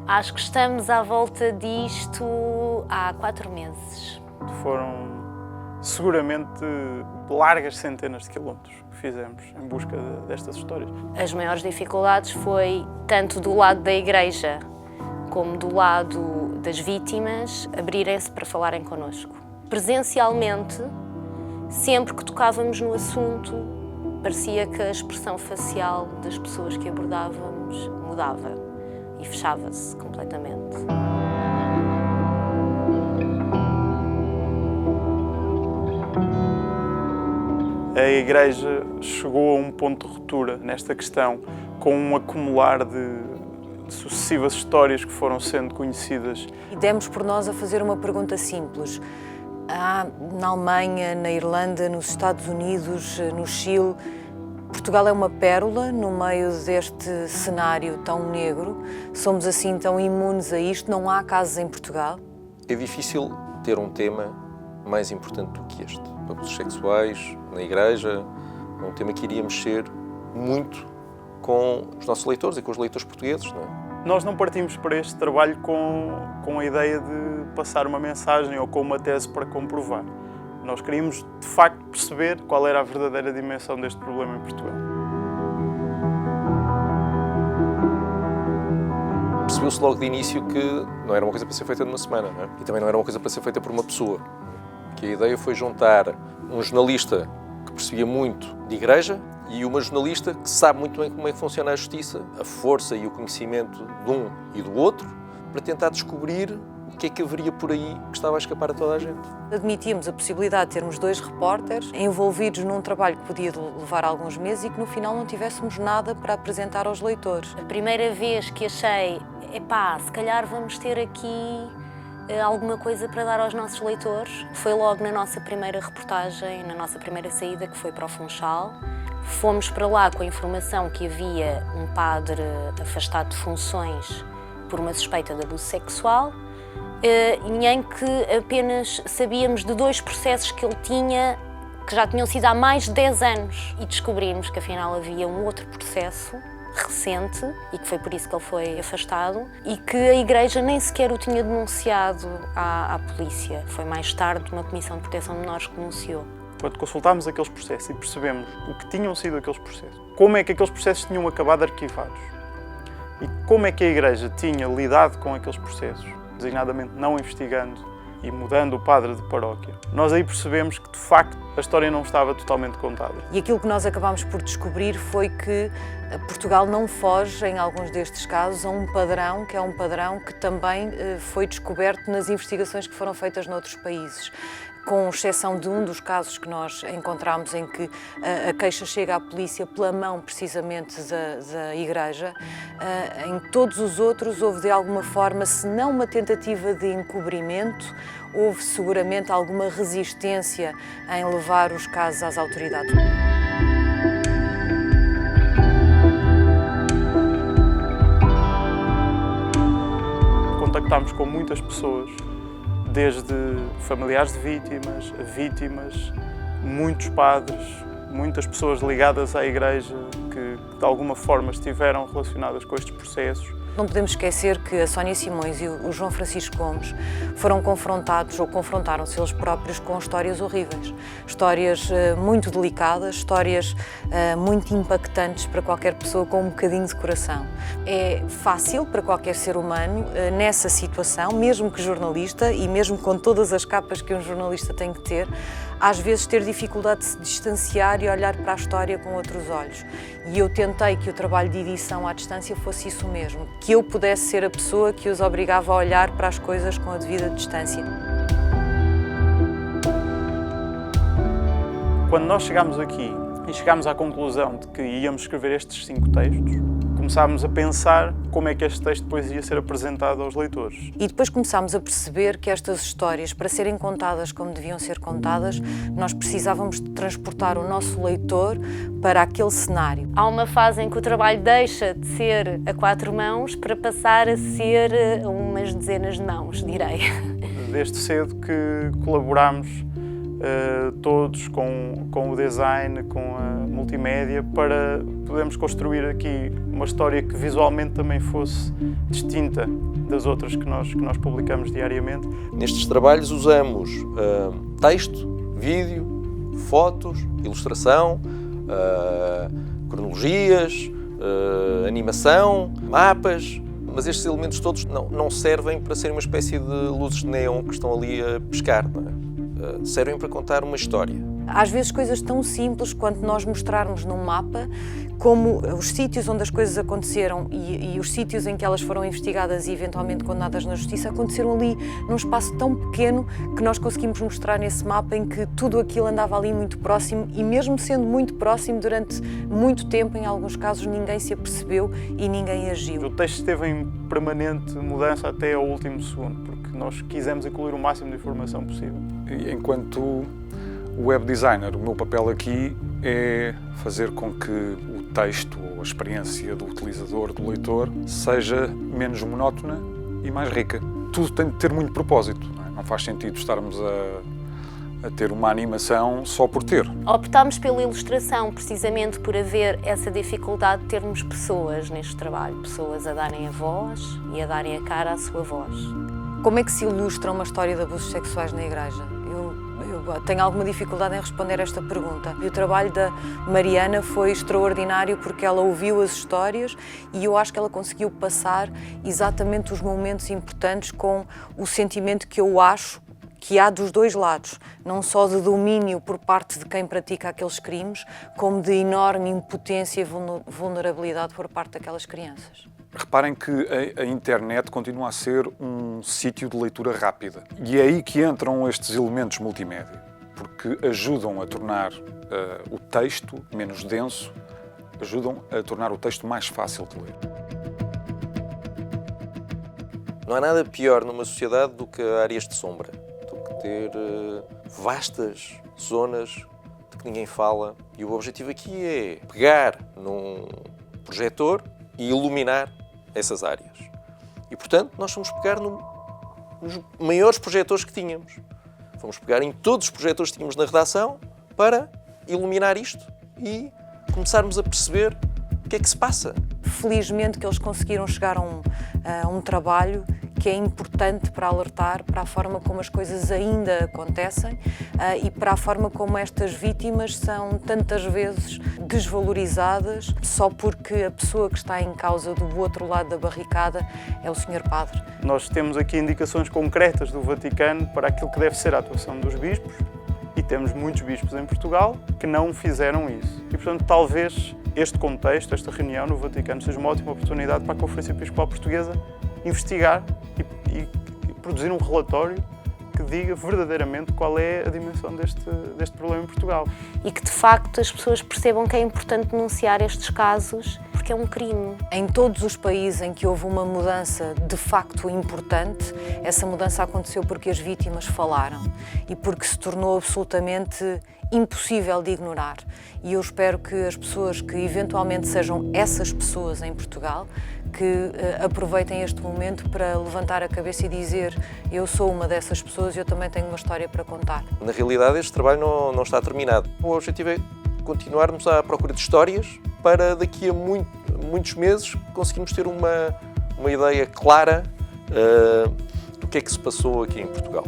Acho que estamos à volta disto há 4 meses. Foram seguramente largas centenas de quilómetros que fizemos em busca destas histórias. As maiores dificuldades foi tanto do lado da Igreja como do lado das vítimas abrirem-se para falarem connosco. Presencialmente, sempre que tocávamos no assunto, parecia que a expressão facial das pessoas que abordávamos mudava e fechava-se completamente. A Igreja chegou a um ponto de ruptura nesta questão, com um acumular de sucessivas histórias que foram sendo conhecidas. E demos por nós a fazer uma pergunta simples. Há na Alemanha, na Irlanda, nos Estados Unidos, no Chile, Portugal é uma pérola no meio deste cenário tão negro? Somos assim tão imunes a isto? Não há casos em Portugal? É difícil ter um tema mais importante do que este. Abusos sexuais, na Igreja, é um tema que iria mexer muito com os nossos leitores e com os leitores portugueses, não é? Nós não partimos para este trabalho com a ideia de passar uma mensagem ou com uma tese para comprovar. Nós queríamos, de facto, perceber qual era a verdadeira dimensão deste problema em Portugal. Percebeu-se logo de início que não era uma coisa para ser feita numa semana, não é? E também não era uma coisa para ser feita por uma pessoa. Que a ideia foi juntar um jornalista que percebia muito de Igreja e uma jornalista que sabe muito bem como é que funciona a justiça, a força e o conhecimento de um e do outro, para tentar descobrir o que é que haveria por aí que estava a escapar a toda a gente. Admitíamos a possibilidade de termos 2 repórteres envolvidos num trabalho que podia levar alguns meses e que no final não tivéssemos nada para apresentar aos leitores. A primeira vez que achei, se calhar vamos ter aqui alguma coisa para dar aos nossos leitores, foi logo na nossa primeira reportagem, na nossa primeira saída, que foi para o Funchal. Fomos para lá com a informação que havia um padre afastado de funções por uma suspeita de abuso sexual, em que apenas sabíamos de 2 processos que ele tinha, que já tinham sido há mais de 10 anos, e descobrimos que afinal havia um outro processo recente e que foi por isso que ele foi afastado e que a Igreja nem sequer o tinha denunciado à polícia. Foi mais tarde uma Comissão de Proteção de Menores que denunciou. Quando consultámos aqueles processos e percebemos o que tinham sido aqueles processos, como é que aqueles processos tinham acabado arquivados e como é que a Igreja tinha lidado com aqueles processos, designadamente não investigando e mudando o padre de paróquia, nós aí percebemos que, de facto, a história não estava totalmente contada. E aquilo que nós acabámos por descobrir foi que Portugal não foge, em alguns destes casos, a um padrão que é um padrão que também foi descoberto nas investigações que foram feitas noutros países. Com exceção de um dos casos que nós encontramos em que a queixa chega à polícia pela mão, precisamente, da Igreja, em todos os outros houve, de alguma forma, se não uma tentativa de encobrimento, houve seguramente alguma resistência em levar os casos às autoridades. Contactámos com muitas pessoas, desde familiares de vítimas, muitos padres, muitas pessoas ligadas à Igreja que de alguma forma estiveram relacionadas com estes processos. Não podemos esquecer que a Sónia Simões e o João Francisco Gomes foram confrontados, ou confrontaram-se eles próprios, com histórias horríveis. Histórias muito delicadas, histórias muito impactantes para qualquer pessoa com um bocadinho de coração. É fácil para qualquer ser humano, nessa situação, mesmo que jornalista e mesmo com todas as capas que um jornalista tem que ter, às vezes ter dificuldade de se distanciar e olhar para a história com outros olhos. E eu tentei que o trabalho de edição à distância fosse isso mesmo, que eu pudesse ser a pessoa que os obrigava a olhar para as coisas com a devida distância. Quando nós chegámos aqui e chegámos à conclusão de que íamos escrever estes 5 textos, começámos a pensar como é que este texto depois ia ser apresentado aos leitores. E depois começámos a perceber que estas histórias, para serem contadas como deviam ser contadas, nós precisávamos de transportar o nosso leitor para aquele cenário. Há uma fase em que o trabalho deixa de ser a 4 mãos para passar a ser umas dezenas de mãos, direi. Desde cedo que colaborámos todos com o design, com a multimédia, para podermos construir aqui uma história que visualmente também fosse distinta das outras que nós publicamos diariamente. Nestes trabalhos usamos texto, vídeo, fotos, ilustração, cronologias, animação, mapas, mas estes elementos todos não servem para serem uma espécie de luzes de neon que estão ali a pescar, não é? Servem para contar uma história. Às vezes coisas tão simples quanto nós mostrarmos num mapa como os sítios onde as coisas aconteceram e os sítios em que elas foram investigadas e eventualmente condenadas na justiça aconteceram ali num espaço tão pequeno que nós conseguimos mostrar nesse mapa em que tudo aquilo andava ali muito próximo e mesmo sendo muito próximo durante muito tempo, em alguns casos ninguém se apercebeu e ninguém agiu. O texto esteve em permanente mudança até ao último segundo, porque nós quisemos incluir o máximo de informação possível. Enquanto web designer, o meu papel aqui é fazer com que o texto ou a experiência do utilizador, do leitor, seja menos monótona e mais rica. Tudo tem de ter muito propósito, não é? Não faz sentido estarmos a ter uma animação só por ter. Optámos pela ilustração precisamente por haver essa dificuldade de termos pessoas neste trabalho, pessoas a darem a voz e a darem a cara à sua voz. Como é que se ilustra uma história de abusos sexuais na Igreja? Eu tenho alguma dificuldade em responder esta pergunta. E o trabalho da Mariana foi extraordinário porque ela ouviu as histórias e eu acho que ela conseguiu passar exatamente os momentos importantes com o sentimento que eu acho que há dos dois lados, não só de domínio por parte de quem pratica aqueles crimes, como de enorme impotência e vulnerabilidade por parte daquelas crianças. Reparem que a internet continua a ser um sítio de leitura rápida. E é aí que entram estes elementos multimédia, porque ajudam a tornar o texto menos denso, ajudam a tornar o texto mais fácil de ler. Não há nada pior numa sociedade do que áreas de sombra, do que ter vastas zonas de que ninguém fala. E o objetivo aqui é pegar num projetor e iluminar essas áreas. E, portanto, nós fomos pegar nos maiores projetores que tínhamos. Fomos pegar em todos os projetores que tínhamos na redação para iluminar isto e começarmos a perceber o que é que se passa. Felizmente que eles conseguiram chegar a um trabalho que é importante para alertar para a forma como as coisas ainda acontecem e para a forma como estas vítimas são tantas vezes desvalorizadas só porque a pessoa que está em causa do outro lado da barricada é o Sr. Padre. Nós temos aqui indicações concretas do Vaticano para aquilo que deve ser a atuação dos bispos e temos muitos bispos em Portugal que não fizeram isso. E, portanto, talvez este contexto, esta reunião no Vaticano, seja uma ótima oportunidade para a Conferência Episcopal Portuguesa investigar e produzir um relatório que diga verdadeiramente qual é a dimensão deste problema em Portugal. E que, de facto, as pessoas percebam que é importante denunciar estes casos porque é um crime. Em todos os países em que houve uma mudança de facto importante, essa mudança aconteceu porque as vítimas falaram e porque se tornou absolutamente impossível de ignorar. E eu espero que as pessoas que eventualmente sejam essas pessoas em Portugal, que aproveitem este momento para levantar a cabeça e dizer: eu sou uma dessas pessoas e eu também tenho uma história para contar. Na realidade, este trabalho não está terminado. O objetivo é continuarmos à procura de histórias para daqui a muitos meses conseguirmos ter uma ideia clara do que é que se passou aqui em Portugal.